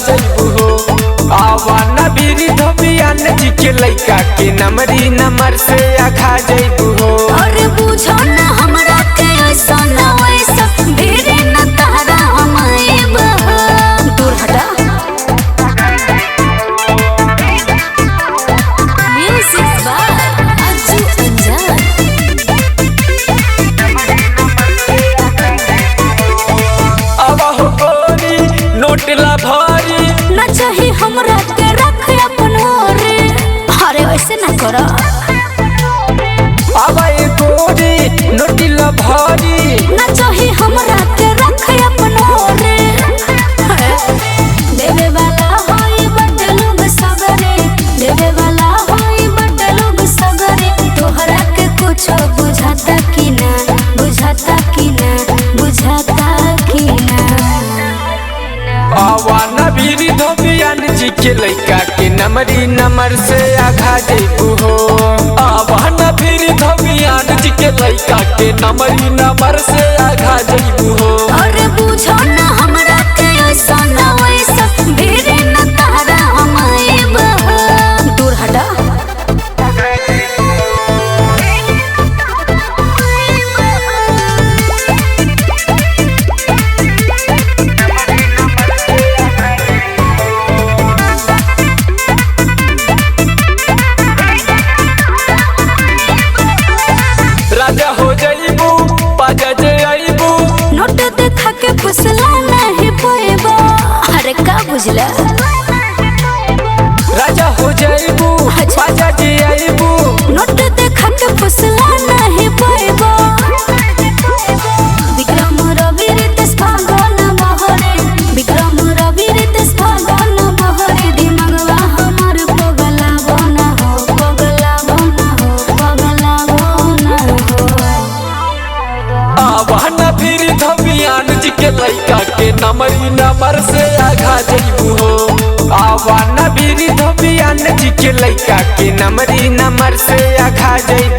जइबू हो। आवाना बीरी धोबियान जी के लइका के नमरी नमर से आखा जइबू हो। अरे बुझो ना हमरा के ऐसा ना वैसा भीड़ न तारा हमारे बहा दूर हटा। म्यूजिक बाय अज्जू अंजान। अब हो गोरी नोट ला भारी ना चाही हमरा के रख अपन रे। अरे वैसे ना करो। अब ये गोरी नोट ला भारी ना चाही हमरा के रख अपन रे। देवे वाला होई बट लोग सगरे देवे वाला होई बट लोग सगरे तोहरा के कुछ बुझाता कि ना बुझाता कि ना बुझाता कि ना। आवाना बीरी धोबियान जी के लइका के नमरी नमर से आघा जइबू हो। आवाना बीरी धोबियान जी के लइका के नमरी नमर से आघा जइबू हो। अरे बुझो ना हमरा के ऐसा ना वैसा भीड़ न तारा हमारे बहा दूर हटा। राजा हो जइबू बाजा जे आइबू नोट देखा के फुसला नहीं पोएबो। अरे का बुझला। राजा हो जइबू बाजा जे आइबू नोट देखा के फुसला नहीं पोएबो। विक्रम रवि रितेश भागन मोहरे विक्रम रवि रितेश भागन मोहरे दिमागवा हमर पगला बना हो पगला बना हो पगला बना हो। आवाना बीरी धोबियान जी के लइका के नमरी नमर से आघा जइबू हो। आवाना बीरी धोबियान जी के लइका के नमरी नमर से आघा जइबू।